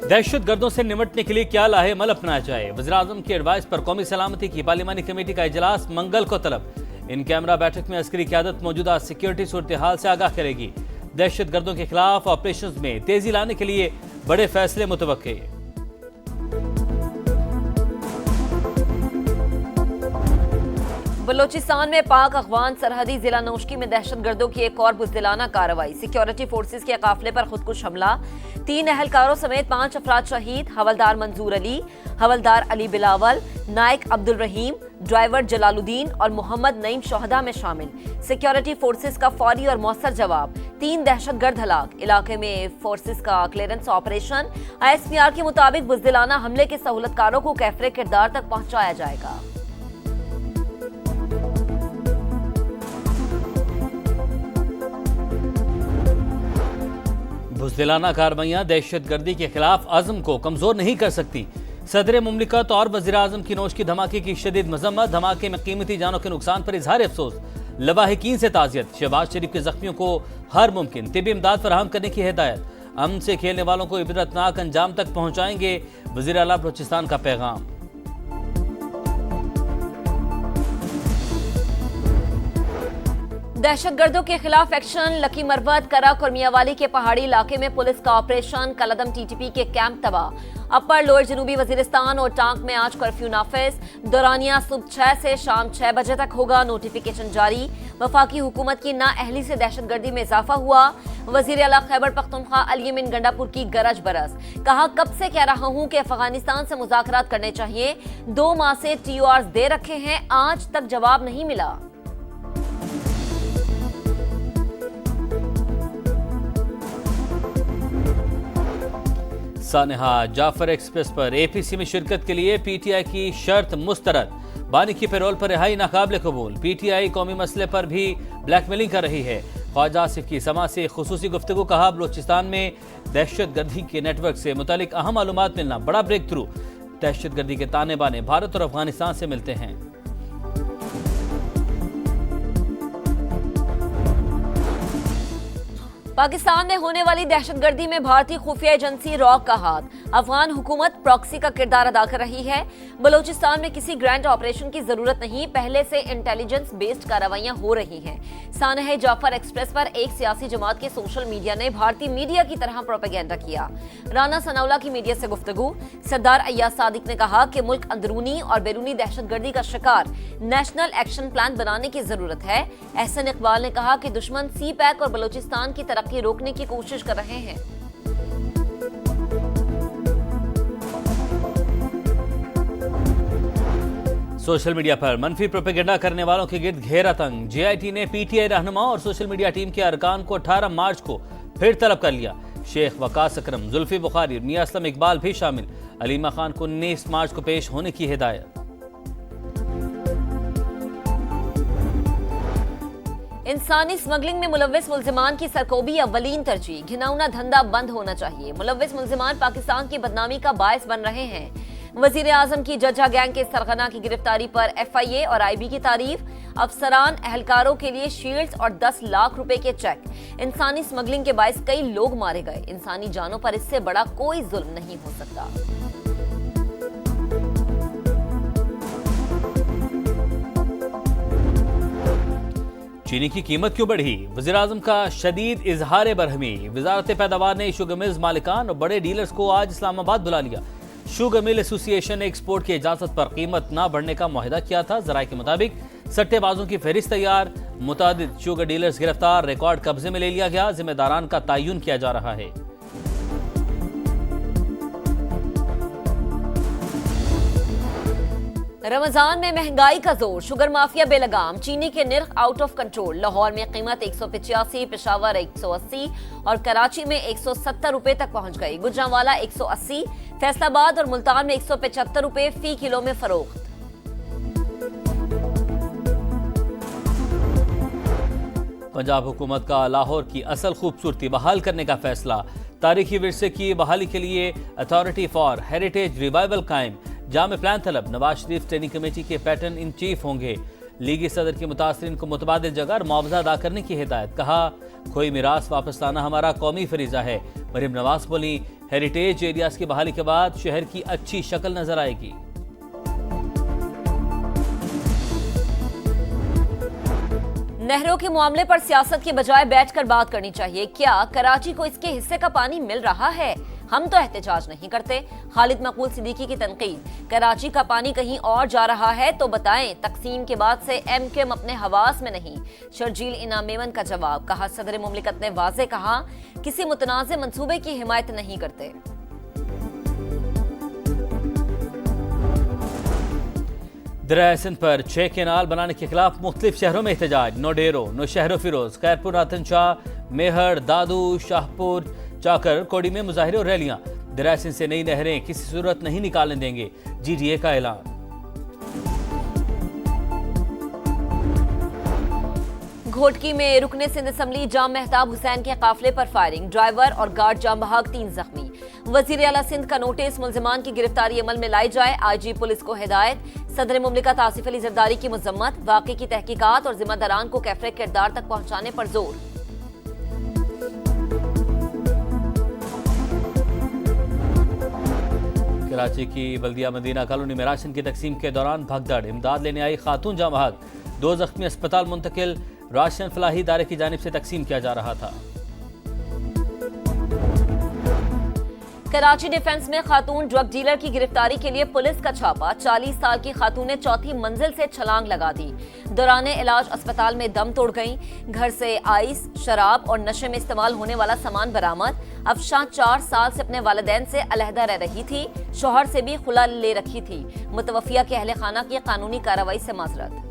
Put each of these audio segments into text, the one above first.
दहशत गर्दों से निपटने के लिए क्या लाहेमल अपनाया जाए, वज़ीर-ए-आज़म की एडवाइस पर कौमी सलामती की पार्लिमानी कमेटी का इजलास मंगल को तलब। इन कैमरा बैठक में अस्करी क़यादत मौजूदा सिक्योरिटी सूरत हाल से आगाह करेगी। दहशत गर्दों के खिलाफ ऑपरेशन में तेजी लाने के लिए बड़े फैसले मुतवक्के। बलोचिस्तान में पाक अफगान सरहदी जिला नौशकी में दहशतगर्दों की एक और बुज़दिलाना कार्रवाई। सिक्योरिटी फोर्सेस के काफिले पर खुदकुश हमला, 3 अहलकारों समेत 5 अफराद शहीद। हवलदार मंजूर अली, हवलदार अली बिलावल, नायक अब्दुल रहीम, ड्राइवर जलालुद्दीन और मोहम्मद नईम शोहदा में शामिल। सिक्योरिटी फोर्सेस का फौरी और मौसर जवाब, 3 दहशतगर्द हलाक। इलाके में फोर्सेस का क्लियरेंस ऑपरेशन। ISPR के मुताबिक बुज़दिलाना हमले के सहूलतकारों को कैफरे किरदार तक पहुंचाया जाएगा। बुज़दिलाना कार्रवाइयां दहशतगर्दी के खिलाफ अज़्म को कमजोर नहीं कर सकती। सदर मुमलिकत और वज़ीर-ए-आज़म की नौश की धमाके की शदीद मजम्मत। धमाके में कीमती जानों के नुकसान पर इजहार अफसोस। लवाहिकीन से ताज़ियत। शहबाज शरीफ के जख्मियों को हर मुमकिन तिब्बी इमदाद फराहम करने की हिदायत। अमन से खेलने वालों को इबरतनाक अंजाम तक पहुंचाएंगे वज़ीर आला बलोचिस्तान का पैगाम। दहशतगर्दों के खिलाफ एक्शन। लकी मरवत, करक और मियावाली के पहाड़ी इलाके में पुलिस का ऑपरेशन। कलदम TTP के कैंप तबाह। अपर लोअर जनूबी वजीरिस्तान और टांक में आज कर्फ्यू नाफिज। दौरानिया सुबह 6 से शाम 6 बजे तक होगा। नोटिफिकेशन जारी। वफाकी हुकूमत की नाअहली से दहशतगर्दी में इजाफा हुआ। वजीर आला खैबर पख्तूनख्वा अली यमीन गंडापुर की गरज बरस। कहा, कब से कह रहा हूं कि अफगानिस्तान से मुज़ाकरात करने चाहिए। 2 माह से TORs दे रखे हैं, आज तक जवाब नहीं मिला। सानेहा जाफर एक्सप्रेस पर APC में शिरकत के लिए PTI की शर्त मुस्तरद। बानी की पैरोल पर रिहाई नाकाबिल कबूल। PTI कौमी मसले पर भी ब्लैकमेलिंग कर रही है। ख्वाजा आसिफ की समा से खुसूसी गुफ्तगू। कहा, बलोचिस्तान में दहशतगर्दी के नेटवर्क से मुतालिक अहम मालूमात मिलना बड़ा ब्रेक थ्रू। दहशतगर्दी के ताने बाने भारत और अफगानिस्तान से मिलते हैं। पाकिस्तान में होने वाली दहशतगर्दी में भारतीय खुफिया एजेंसी रॉक का हाथ। अफगान हुकूमत प्रॉक्सी का किरदार अदा कर रही है। बलोचिस्तान में किसी ग्रैंड ऑपरेशन की जरूरत नहीं, पहले से इंटेलिजेंस बेस्ड कार्रवाइयां हो रही हैं। सानेहा जाफर एक्सप्रेस पर एक सियासी जमात के सोशल मीडिया ने भारतीय मीडिया की तरह प्रोपेगेंडा किया। राना सनाउल्लाह की मीडिया से गुफ्तगू। सरदार अय्याज सादिक ने कहा कि मुल्क अंदरूनी और बैरूनी दहशतगर्दी का शिकार, नेशनल एक्शन प्लान बनाने की जरूरत है। एहसन इकबाल ने कहा कि दुश्मन CPAC और बलोचिस्तान की तरक्की रोकने की कोशिश कर रहे हैं। सोशल मीडिया पर मनफी प्रोपेगेंडा करने वालों के गिर्द घेरा तंग। JIT ने PTI रहनुमा और सोशल मीडिया टीम के अरकान को 18 मार्च को फिर तलब कर लिया। शेख वकास अकरम, जुल्फी बुखारी, मियां असलम इकबाल भी शामिल। अलीमा खान को 19 मार्च को पेश होने की हिदायत। इंसानी स्मगलिंग में मुलव्विस मुल्जिमान की सरकोबी अव्वलीन तरजीह। घिनौना धंधा बंद होना चाहिए। मुलव्विस मुल्जिमान पाकिस्तान की बदनामी का बायस बन रहे हैं। वजीर-ए-आज़म की जज्जा गैंग के सरगना की गिरफ्तारी पर FIA और IB की तारीफ। अफसरान एहलकारों के लिए शील्ड्स और 10 लाख रुपए के चेक। इंसानी स्मगलिंग के बायस कई लोग मारे गए। इंसानी जानों पर इससे बड़ा कोई जुल्म नहीं हो सकता। चीनी की कीमत क्यों बढ़ी, वज़ीर-ए-आज़म का शदीद इजहार बरहमी। वजारत पैदावार ने शुगर मिल्स मालिकान और बड़े डीलर्स को आज इस्लामाबाद बुला लिया। शुगर मिल एसोसिएशन ने एक्सपोर्ट की इजाजत पर कीमत न बढ़ने का मुआहदा किया था। जराये के मुताबिक सट्टेबाजों की फहरिस्त तैयार, मुतादिद शुगर डीलर्स गिरफ्तार, रिकॉर्ड कब्जे में ले लिया गया। जिम्मेदारान का तयन किया जा रहा है। रमजान में महंगाई का जोर, शुगर माफिया बेलगाम। चीनी के निर्ख आउट ऑफ कंट्रोल। लाहौर में कीमत 185, पेशावर 180 और कराची में 170 रुपए तक पहुंच गई। गुजरांवाला 180, फैसलाबाद और मुल्तान में 175 रुपए फी किलो में फरोख्त। पंजाब हुकूमत का लाहौर की असल खूबसूरती बहाल करने का फैसला। तारीखी विरसे की बहाली के लिए अथॉरिटी फॉर हेरिटेज रिवाइवल कायम। जामे प्लान तलब। नवाज शरीफ स्टैंडिंग कमेटी के पैटर्न इन चीफ होंगे। लीगी सदर की मुतासरीन को मुतबादिल जगह और मुआवजा अदा करने की हिदायत। कहा कोई मिरास वापस लाना हमारा कौमी फरीजा है। मरीम नवाज बोली हेरिटेज एरियाज की बहाली के बाद शहर की अच्छी शक्ल नजर आएगी। नहरों के मामले पर सियासत के बजाय बैठकर बात करनी चाहिए। क्या कराची को इसके हिस्से का पानी मिल रहा है? हम तो एहतजाज नहीं करते। खालिद मकबूल सिद्दीकी की तनकीद। कराची का पानी कहीं और जा रहा है तो बताएं। तकसीम के बाद से एमकेएम अपने हवास में नहीं। शर्जील इनाम मेमन का जवाब। कहा सदर मुमलिकत ने वाज़ेह कहा किसी मुतनाज़े मंसूबे की हिमायत नहीं करते। दरियाए सिंध पर 6 केनाल बनाने के खिलाफ मुख्तलिफ शहरों में एहतजाज। नोडेरो, नौशहरो फिरोज, खैरपुर, रातन शाह, मेहर, दादू, शाहपुर, चाकर, कोडी में मुजाहिरे और रैलियां। दरियाए सिंध से नई नहरें किसी सूरत नहीं निकालने देंगे, जीडीए का ऐलान। घोटकी में रुकने सिंध असम्बली जाम मेहताब हुसैन के काफिले पर फायरिंग। ड्राइवर और गार्ड जाम बहाक 3 जख्मी। वजीर आला सिंध का नोटिस मुलजिमान की गिरफ्तारी अमल में लाई जाए। आईजी पुलिस को हिदायत। सदर मुमलिकत आसिफ अली जरदारी की मजम्मत। वाक़े की तहकीकात और जिम्मेदारान को कैफरे किरदार तक पहुंचाने पर जोर। कराची की बल्दिया मदीना कॉलोनी में राशन की तकसीम के दौरान भगदड़। इमदाद लेने आई खातून जाम बहाक। 2 जख्मी अस्पताल मुंतकिल। राशन फलाही इदारे की जानिब से तकसीम किया जा रहा था। कराची डिफेंस में खातून ड्रग डीलर की गिरफ्तारी के लिए पुलिस का छापा। 40 साल की खातून ने 4थी मंजिल से छलांग लगा दी। दौरान इलाज अस्पताल में दम तोड़ गईं। घर से आइस, शराब और नशे में इस्तेमाल होने वाला सामान बरामद। अफशां 4 साल से अपने वालिदैन से अलहदा रह रही थी। शौहर से भी खुला ले रखी थी। मुतवफिया के अहले खाना की कानूनी कार्रवाई से माजरत।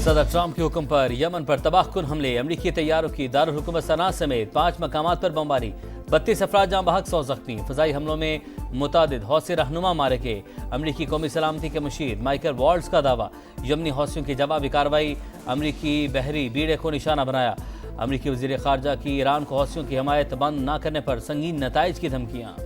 सदर ट्रंप के हुक्म पर यमन पर तबाहकुन हमले। अमरीकी तैयारों की दारुल हुकूमत सना समेत 5 मकामात पर बमबारी। 32 अफराद जाम बहक, 100 जख्मी। फजाई हमलों में मुतादिद हौसी रहनुमा मारे गए। अमरीकी कौमी सलामती के मुशीर माइकल वॉल्ड्स का दावा। यमनी हौसियों की जवाबी कार्रवाई। अमरीकी बहरी बीड़े को निशाना बनाया। अमरीकी वजीर खारजा की ईरान को हौसियों की हमायत बंद न करने पर संगीन नताइज की धमकियां।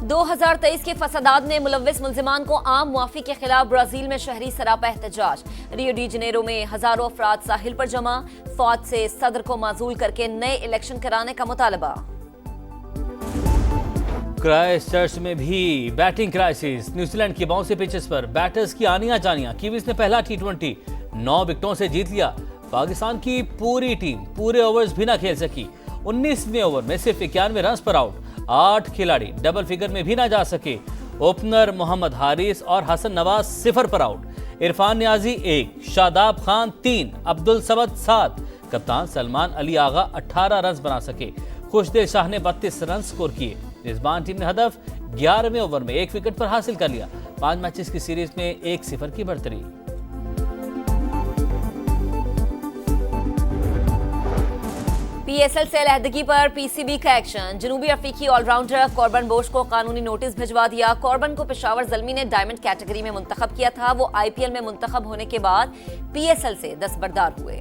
दो 2023 के फसादात में मुलव्विस मुल्जिमान को आम मुआफी के खिलाफ ब्राजील में शहरी सरापा एहतजाज। रियो डी जनेरो में हजारों अफराद साहिल पर जमा। फौज से सदर को माजूल करके नए इलेक्शन कराने का मुतालबा। क्राइस्टचर्च में भी बैटिंग क्राइसिस। न्यूजीलैंड की बाउंसी पिचेस पर बैटर्स की आनियां जानियां। कीवीज ने पहला T20 9 विकेटों से जीत लिया। पाकिस्तान की पूरी टीम पूरे ओवर्स भी ना खेल सकी। 19वें ओवर में सिर्फ 91 रन पर आउट। 8 खिलाड़ी डबल फिगर में भी ना जा सके। ओपनर मोहम्मद हारिस और हसन नवाज 0 पर आउट। इरफान नियाजी 1, शादाब खान 3, अब्दुल समद 7। कप्तान सलमान अली आगा 18 रन बना सके। खुशदिल शाह ने 32 रन स्कोर किए। रिजवान टीम ने हदफ 11वें ओवर में 1 विकेट पर हासिल कर लिया। 5 मैचेस की सीरीज में 1-0 की बढ़तरी। PSL से अलहदगी पर PCB का एक्शन। जनूबी अफ्रीकी ऑलराउंडर कॉर्बन बोश को कानूनी नोटिस भिजवा दिया। कॉर्बन को पेशावर ज़ल्मी ने डायमंड कैटेगरी में मुंतखब किया था। वो IPL में मुंतखब होने के बाद PSL से दस्तबरदार हुए।